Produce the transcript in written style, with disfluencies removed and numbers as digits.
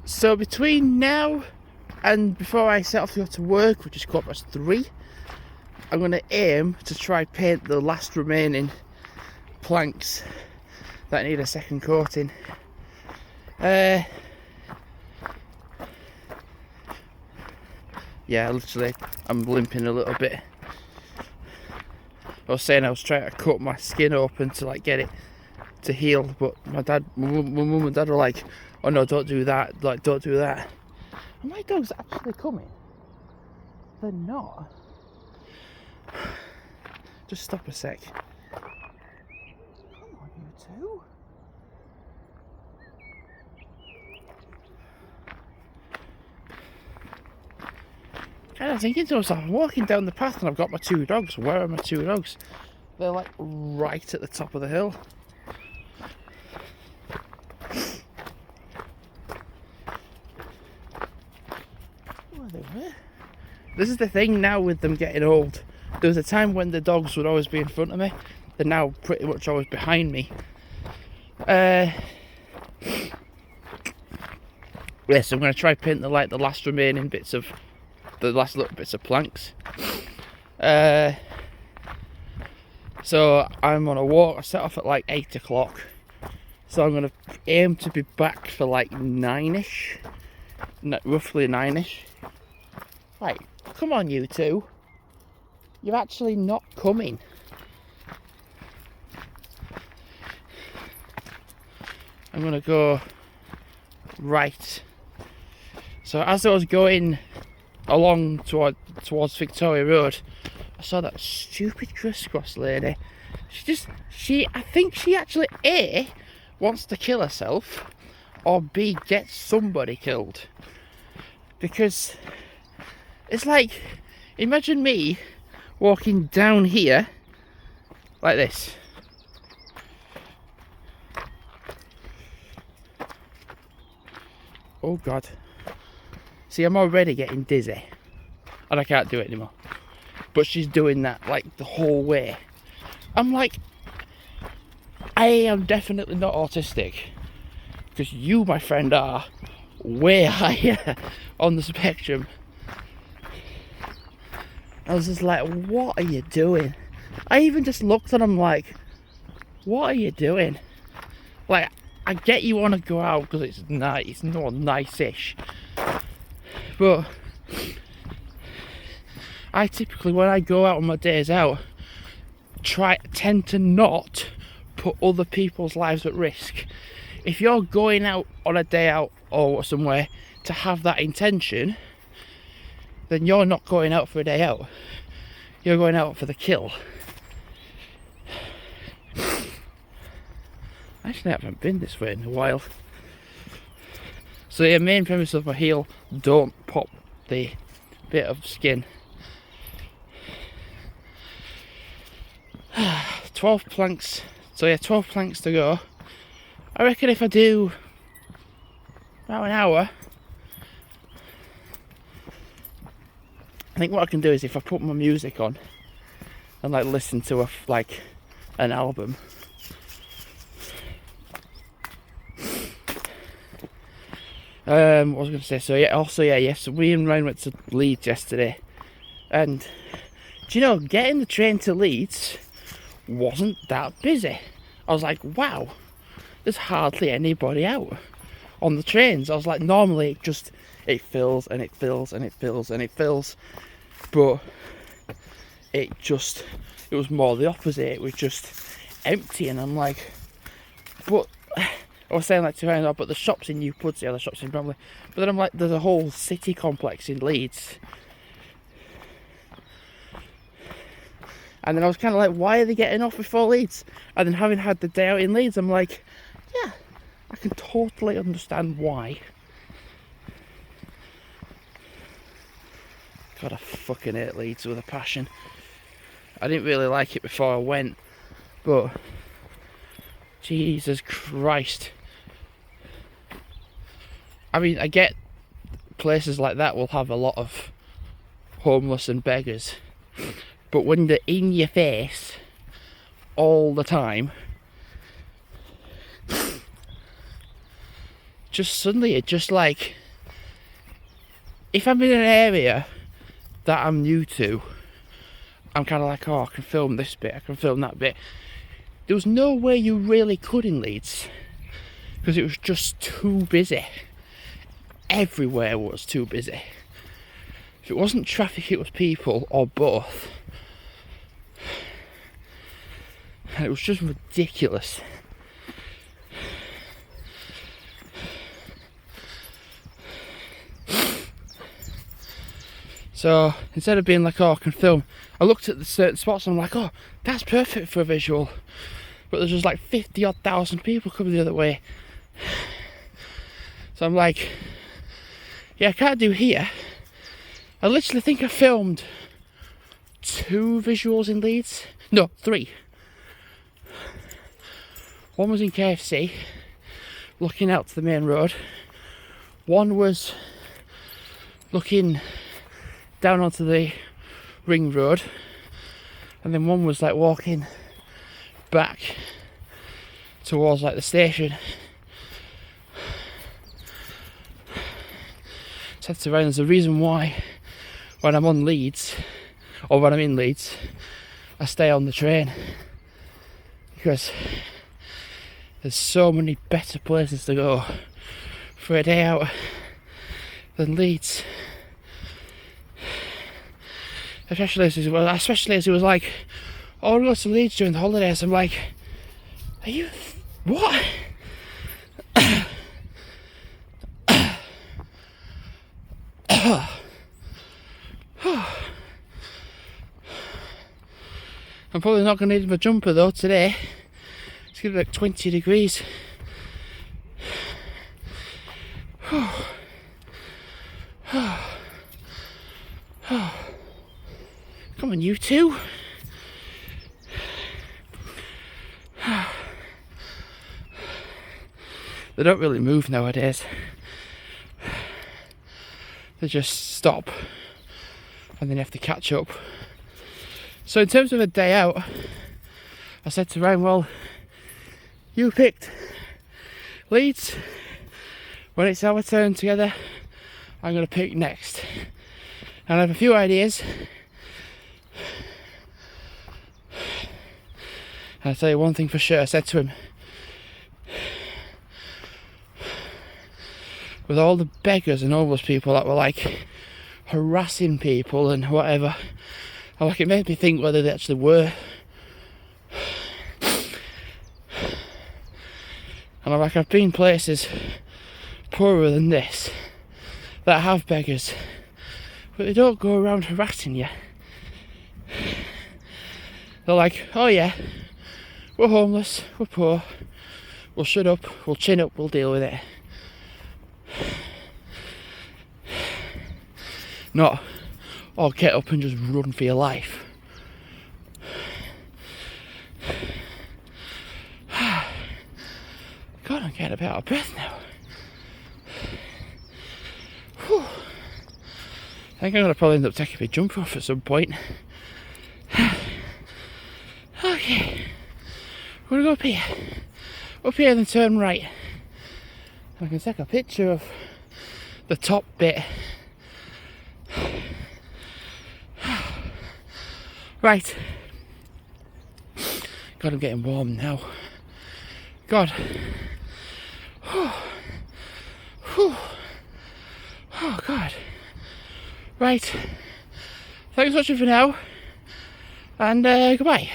So between now and before I set off to go to work, which is 3:15, I'm going to aim to try paint the last remaining planks that need a second coating. Yeah, literally, I'm limping a little bit. I was saying I was trying to cut my skin open to like get it to heal, but my mum and dad were like, "Oh no, don't do that! Like, don't do that." And my dog's actually coming. They're not. Just stop a sec. Come on, you two. And I'm thinking to myself, I'm walking down the path and I've got my two dogs. Where are my two dogs? They're like right at the top of the hill. Oh, they were. This is the thing now with them getting old. There was a time when the dogs would always be in front of me. They're now pretty much always behind me. Yes, I'm going to try paint the last remaining bits of the last little bits of planks. So I'm on a walk. I set off at like 8 o'clock. So I'm going to aim to be back for like 9ish. Roughly 9ish. Right, come on you two. You're actually not coming. I'm going to go right. So as I was going along towards Victoria Road, I saw that stupid crisscross lady. I think she actually A, wants to kill herself, or B, get somebody killed. Because it's like, imagine me walking down here like this. Oh God. See, I'm already getting dizzy and I can't do it anymore. But she's doing that like the whole way. I'm like, I am definitely not autistic, because you, my friend, are way higher on the spectrum. I was just like, what are you doing? I even just looked at him like, what are you doing? Like, I get you want to go out because it's nice, it's not nice-ish. But I typically, when I go out on my days out, tend to not put other people's lives at risk. If you're going out on a day out or somewhere to have that intention, then you're not going out for a day out. You're going out for the kill. Actually, I haven't been this way in a while. So the main premise of my heel, don't pop the bit of skin. 12 planks. So yeah, 12 planks to go. I reckon if I do about an hour, I think what I can do is if I put my music on and like listen to an album. What was I going to say? So yeah, so we and Ryan went to Leeds yesterday, and do you know, getting the train to Leeds wasn't that busy. I was like, wow, there's hardly anybody out on the trains. I was like, normally it fills and it fills and it fills and it fills, but it was more the opposite. It was just empty, and I'm like, but I was saying like to Ryan, but the shops in New Pudsey are the shops in Bromley. But then I'm like, there's a whole city complex in Leeds. And then I was kind of like, why are they getting off before Leeds? And then having had the day out in Leeds, I'm like, yeah, I can totally understand why. God, I fucking hate Leeds with a passion. I didn't really like it before I went, but Jesus Christ. I mean, I get places like that will have a lot of homeless and beggars, but when they're in your face all the time, just suddenly it just like, if I'm in an area that I'm new to, I'm kind of like, oh, I can film this bit, I can film that bit. There was no way you really could in Leeds, because it was just too busy. Everywhere was too busy. If it wasn't traffic, it was people, or both. And it was just ridiculous. So instead of being like, oh, I can film, I looked at the certain spots and I'm like, oh, that's perfect for a visual. But there's just like 50 odd thousand people coming the other way. So I'm like, yeah, I can't do here. I literally think I filmed 2 visuals in Leeds. No, 3. One was in KFC, looking out to the main road. One was looking down onto the ring road, and then one was like walking back towards like the station. Said to Ryan, there's a reason why when I'm on Leeds, or when I'm in Leeds, I stay on the train, because there's so many better places to go for a day out than Leeds. Especially as it was like, oh, we go to Leeds during the holidays. I'm like, are you, what? I'm probably not going to need my jumper though today. It's going to be like 20 degrees. Come on, you two. They don't really move nowadays. They just stop and then you have to catch up. So in terms of a day out, I said to Ryan, well, you picked Leeds. When it's our turn together, I'm going to pick next. And I have a few ideas. And I'll tell you one thing for sure, I said to him, with all the beggars and homeless people that were like harassing people and whatever, and like it made me think whether they actually were. And I'm like, I've been places poorer than this that have beggars, but they don't go around harassing you. They're like, oh yeah, we're homeless, we're poor, we'll shut up, we'll chin up, we'll deal with it. Not, oh, get up and just run for your life. God, I'm getting a bit out of breath now. Whew. I think I'm going to probably end up taking my jumper off at some point. Okay, we're going to go up here. Up here and then turn right. I can take a picture of the top bit. Right. God, I'm getting warm now. God. Whew. Whew. Oh, God. Right. Thanks for watching for now. And goodbye.